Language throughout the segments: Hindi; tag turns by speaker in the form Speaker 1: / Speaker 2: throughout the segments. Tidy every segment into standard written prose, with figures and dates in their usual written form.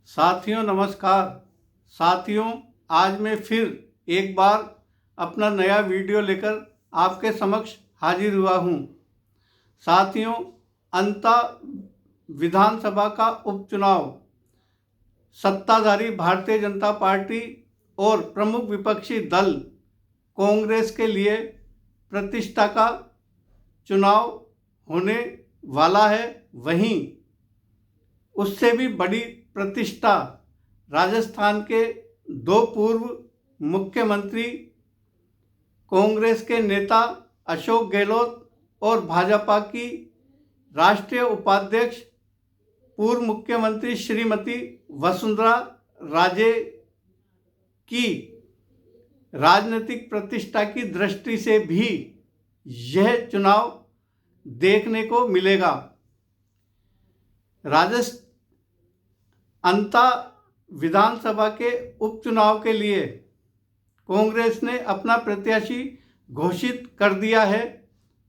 Speaker 1: साथियों नमस्कार। साथियों, आज मैं फिर एक बार अपना नया वीडियो लेकर आपके समक्ष हाजिर हुआ हूँ। साथियों, अंता विधानसभा का उपचुनाव सत्ताधारी भारतीय जनता पार्टी और प्रमुख विपक्षी दल कांग्रेस के लिए प्रतिष्ठा का चुनाव होने वाला है। वहीं उससे भी बड़ी प्रतिष्ठा राजस्थान के दो पूर्व मुख्यमंत्री कांग्रेस के नेता अशोक गहलोत और भाजपा की राष्ट्रीय उपाध्यक्ष पूर्व मुख्यमंत्री श्रीमती वसुंधरा राजे की राजनीतिक प्रतिष्ठा की दृष्टि से भी यह चुनाव देखने को मिलेगा। अंता विधानसभा के उपचुनाव के लिए कांग्रेस ने अपना प्रत्याशी घोषित कर दिया है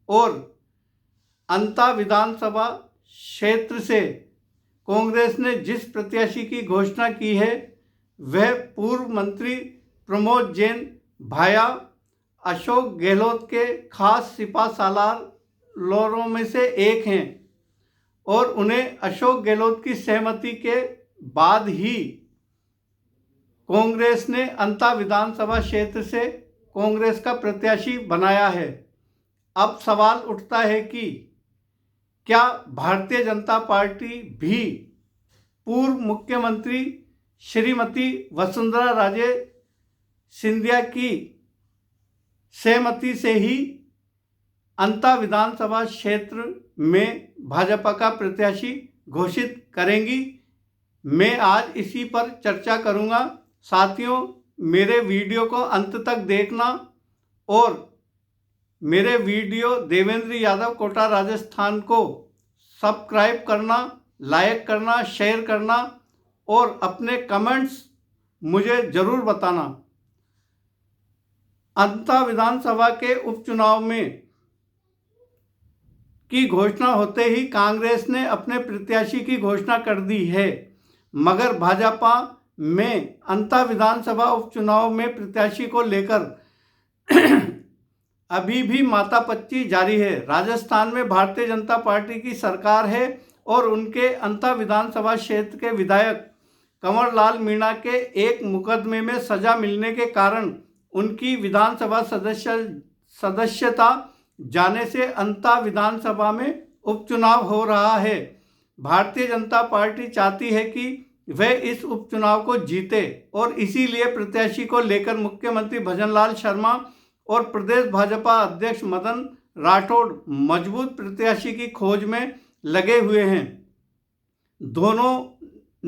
Speaker 1: और अंता विधानसभा क्षेत्र से कांग्रेस ने जिस प्रत्याशी की घोषणा की है वह पूर्व मंत्री प्रमोद जैन भाया अशोक गहलोत के खास सिपा सालारों में से एक हैं और उन्हें अशोक गहलोत की सहमति के बाद ही कांग्रेस ने अंता विधानसभा क्षेत्र से कांग्रेस का प्रत्याशी बनाया है। अब सवाल उठता है कि क्या भारतीय जनता पार्टी भी पूर्व मुख्यमंत्री श्रीमती वसुंधरा राजे सिंधिया की सहमति से ही अंता विधानसभा क्षेत्र में भाजपा का प्रत्याशी घोषित करेंगी? मैं आज इसी पर चर्चा करूंगा। साथियों, मेरे वीडियो को अंत तक देखना और मेरे वीडियो देवेंद्र यादव कोटा राजस्थान को सब्सक्राइब करना, लाइक करना, शेयर करना और अपने कमेंट्स मुझे ज़रूर बताना। अंता विधानसभा के उपचुनाव में की घोषणा होते ही कांग्रेस ने अपने प्रत्याशी की घोषणा कर दी है, मगर भाजपा में अंता विधानसभा उपचुनाव में प्रत्याशी को लेकर अभी भी मातापच्ची जारी है। राजस्थान में भारतीय जनता पार्टी की सरकार है और उनके अंता विधानसभा क्षेत्र के विधायक कंवर लाल मीणा के एक मुकदमे में सजा मिलने के कारण उनकी विधानसभा सदस्यता जाने से अंता विधानसभा में उपचुनाव हो रहा है। भारतीय जनता पार्टी चाहती है कि वह इस उपचुनाव को जीते और इसीलिए प्रत्याशी को लेकर मुख्यमंत्री भजनलाल शर्मा और प्रदेश भाजपा अध्यक्ष मदन राठौड़ मजबूत प्रत्याशी की खोज में लगे हुए हैं। दोनों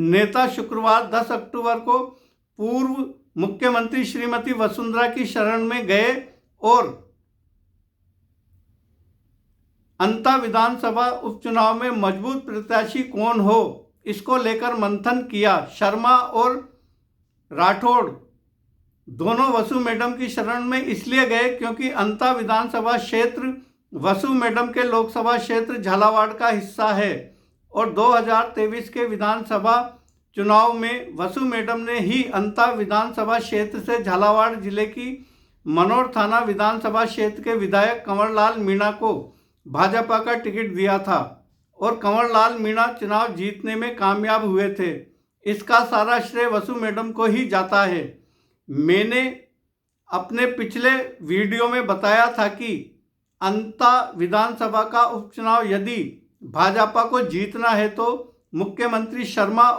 Speaker 1: नेता शुक्रवार 10 अक्टूबर को पूर्व मुख्यमंत्री श्रीमती वसुंधरा की शरण में गए और अंता विधानसभा उपचुनाव में मजबूत प्रत्याशी कौन हो इसको लेकर मंथन किया। शर्मा और राठौड़ दोनों वसु मैडम की शरण में इसलिए गए क्योंकि अंता विधानसभा क्षेत्र वसु मैडम के लोकसभा क्षेत्र झालावाड़ का हिस्सा है और 2023 के विधानसभा चुनाव में वसु मैडम ने ही अंता विधानसभा क्षेत्र से झालावाड़ जिले की मनोर थाना विधानसभा क्षेत्र के विधायक कंवर लाल मीणा को भाजपा का टिकट दिया था और कंवर लाल मीणा चुनाव जीतने में कामयाब हुए थे। इसका सारा श्रेय वसु मैडम को ही जाता है। मैंने अपने पिछले वीडियो में बताया था कि अंता विधानसभा का उपचुनाव यदि भाजपा को जीतना है तो मुख्यमंत्री शर्मा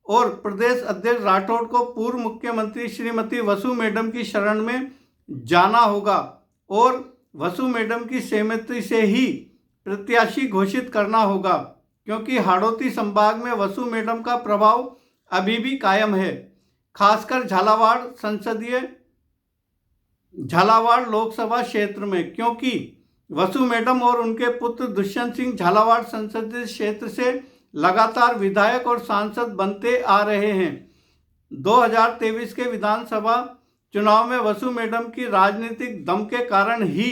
Speaker 1: और प्रदेश अध्यक्ष राठौड़ को पूर्व मुख्यमंत्री श्रीमती वसु मैडम की शरण में जाना होगा और वसु मैडम की सहमति से ही प्रत्याशी घोषित करना होगा, क्योंकि हाड़ौती संभाग में वसु मैडम का प्रभाव अभी भी कायम है, खासकर झालावाड़ लोकसभा क्षेत्र में, क्योंकि वसु मैडम और उनके पुत्र दुष्यंत सिंह झालावाड़ संसदीय क्षेत्र से लगातार विधायक और सांसद बनते आ रहे हैं। 2023 के विधानसभा चुनाव में वसु मैडम की राजनीतिक दम के कारण ही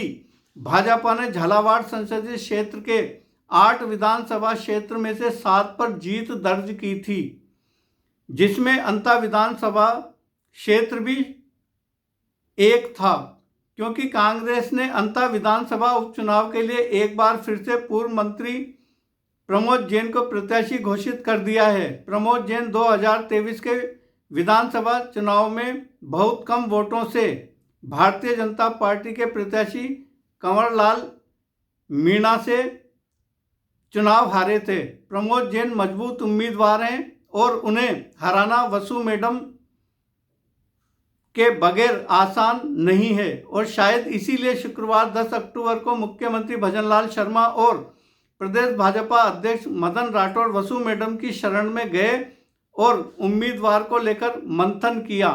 Speaker 1: भाजपा ने झालावाड़ संसदीय क्षेत्र के 8 विधानसभा क्षेत्र में से 7 पर जीत दर्ज की थी। जिसमें अंता विधानसभा क्षेत्र भी एक था, क्योंकि कांग्रेस ने अंता विधानसभा उपचुनाव के लिए एक बार फिर से पूर्व मंत्री प्रमोद जैन को प्रत्याशी घोषित कर दिया है। प्रमोद जैन 2023 के विधानसभा चुनाव में बहुत कम वोटों से भारतीय जनता पार्टी के प्रत्याशी कंवरलाल मीणा से चुनाव हारे थे। प्रमोद जैन मजबूत उम्मीदवार हैं और उन्हें हराना वसु मैडम के बगैर आसान नहीं है, और शायद इसीलिए शुक्रवार 10 अक्टूबर को मुख्यमंत्री भजनलाल शर्मा और प्रदेश भाजपा अध्यक्ष मदन राठौड़ वसु मैडम की शरण में गए और उम्मीदवार को लेकर मंथन किया।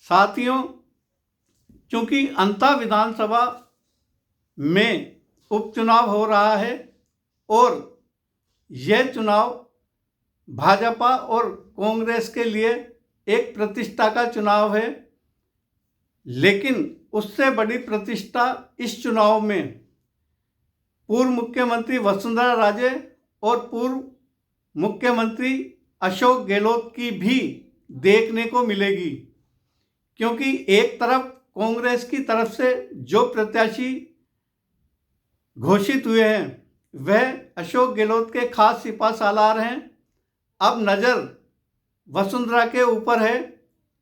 Speaker 1: साथियों, चूंकि अंता विधानसभा में उपचुनाव हो रहा है और यह चुनाव भाजपा और कांग्रेस के लिए एक प्रतिष्ठा का चुनाव है, लेकिन उससे बड़ी प्रतिष्ठा इस चुनाव में पूर्व मुख्यमंत्री वसुंधरा राजे और पूर्व मुख्यमंत्री अशोक गहलोत की भी देखने को मिलेगी, क्योंकि एक तरफ कांग्रेस की तरफ से जो प्रत्याशी घोषित हुए हैं वह अशोक गहलोत के खास सिपा सालार हैं। अब नज़र वसुंधरा के ऊपर है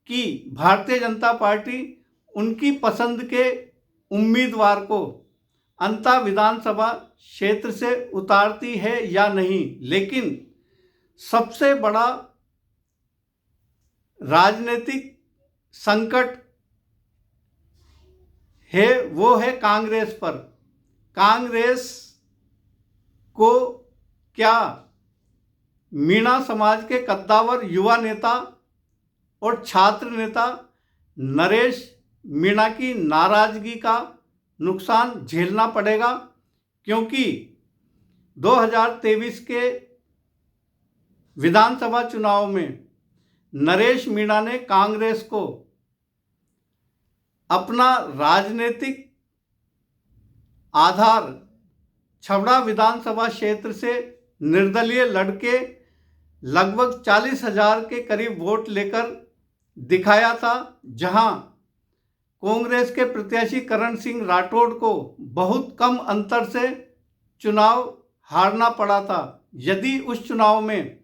Speaker 1: कि भारतीय जनता पार्टी उनकी पसंद के उम्मीदवार को अंता विधानसभा क्षेत्र से उतारती है या नहीं। लेकिन सबसे बड़ा राजनीतिक संकट है वो है कांग्रेस पर। कांग्रेस को क्या मीणा समाज के कद्दावर युवा नेता और छात्र नेता नरेश मीणा की नाराजगी का नुकसान झेलना पड़ेगा, क्योंकि 2023 के विधानसभा चुनाव में नरेश मीणा ने कांग्रेस को अपना राजनीतिक आधार छबड़ा विधानसभा क्षेत्र से निर्दलीय लड़के लगभग 40,000 के करीब वोट लेकर दिखाया था, जहां कांग्रेस के प्रत्याशी करण सिंह राठौड़ को बहुत कम अंतर से चुनाव हारना पड़ा था। यदि उस चुनाव में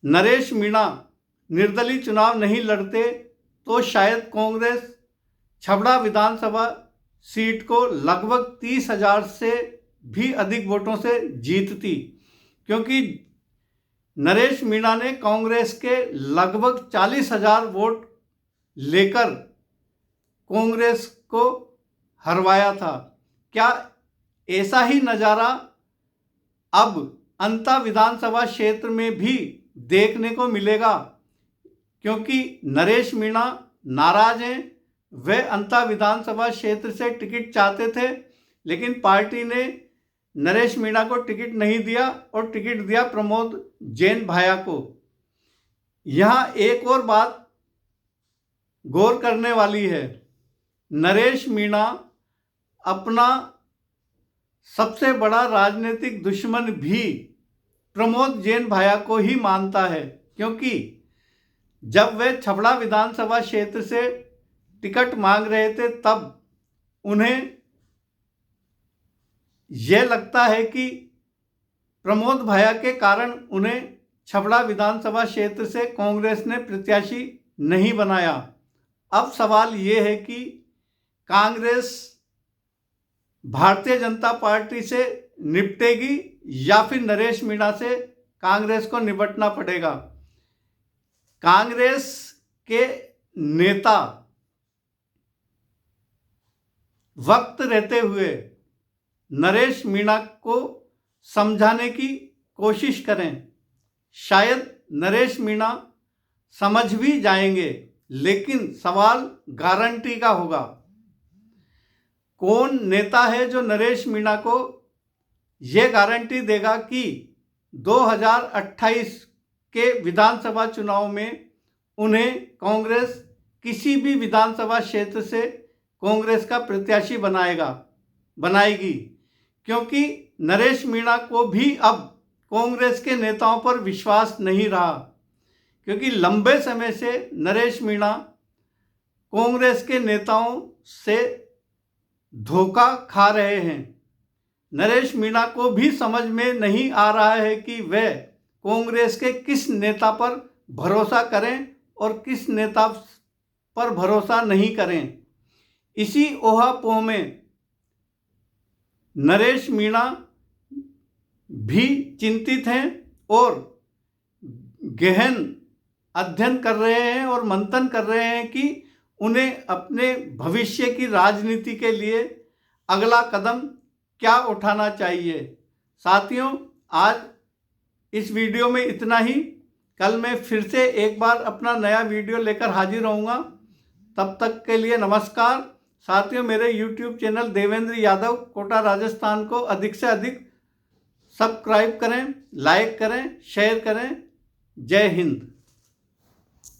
Speaker 1: नरेश मीणा निर्दलीय चुनाव नहीं लड़ते तो शायद कांग्रेस छबड़ा विधानसभा सीट को लगभग 30,000 से भी अधिक वोटों से जीतती, क्योंकि नरेश मीणा ने कांग्रेस के लगभग 40,000 वोट लेकर कांग्रेस को हरवाया था। क्या ऐसा ही नज़ारा अब अंता विधानसभा क्षेत्र में भी देखने को मिलेगा? क्योंकि नरेश मीणा नाराज हैं, वे अंता विधानसभा क्षेत्र से टिकट चाहते थे, लेकिन पार्टी ने नरेश मीणा को टिकट नहीं दिया और टिकट दिया प्रमोद जैन भाया को। यहाँ एक और बात गौर करने वाली है, नरेश मीणा अपना सबसे बड़ा राजनीतिक दुश्मन भी प्रमोद जैन भाया को ही मानता है, क्योंकि जब वे छबड़ा विधानसभा क्षेत्र से टिकट मांग रहे थे तब उन्हें यह लगता है कि प्रमोद भाया के कारण उन्हें छबड़ा विधानसभा क्षेत्र से कांग्रेस ने प्रत्याशी नहीं बनाया। अब सवाल ये है कि कांग्रेस भारतीय जनता पार्टी से निपटेगी या फिर नरेश मीणा से कांग्रेस को निपटना पड़ेगा। कांग्रेस के नेता वक्त रहते हुए नरेश मीणा को समझाने की कोशिश करें। शायद नरेश मीणा समझ भी जाएंगे, लेकिन सवाल गारंटी का होगा। कौन नेता है जो नरेश मीणा को यह गारंटी देगा कि 2028 के विधानसभा चुनाव में उन्हें कांग्रेस किसी भी विधानसभा क्षेत्र से कांग्रेस का प्रत्याशी बनाएगी? क्योंकि नरेश मीणा को भी अब कांग्रेस के नेताओं पर विश्वास नहीं रहा, क्योंकि लंबे समय से नरेश मीणा कांग्रेस के नेताओं से धोखा खा रहे हैं। नरेश मीणा को भी समझ में नहीं आ रहा है कि वह कांग्रेस के किस नेता पर भरोसा करें और किस नेता पर भरोसा नहीं करें। इसी ओहापोह में नरेश मीणा भी चिंतित हैं और गहन अध्ययन कर रहे हैं और मंथन कर रहे हैं कि उन्हें अपने भविष्य की राजनीति के लिए अगला कदम क्या उठाना चाहिए। साथियों, आज इस वीडियो में इतना ही। कल मैं फिर से एक बार अपना नया वीडियो लेकर हाजिर रहूँगा। तब तक के लिए नमस्कार। साथियों, मेरे YouTube चैनल देवेंद्र यादव कोटा राजस्थान को अधिक से अधिक सब्सक्राइब करें, लाइक करें, शेयर करें। जय हिंद।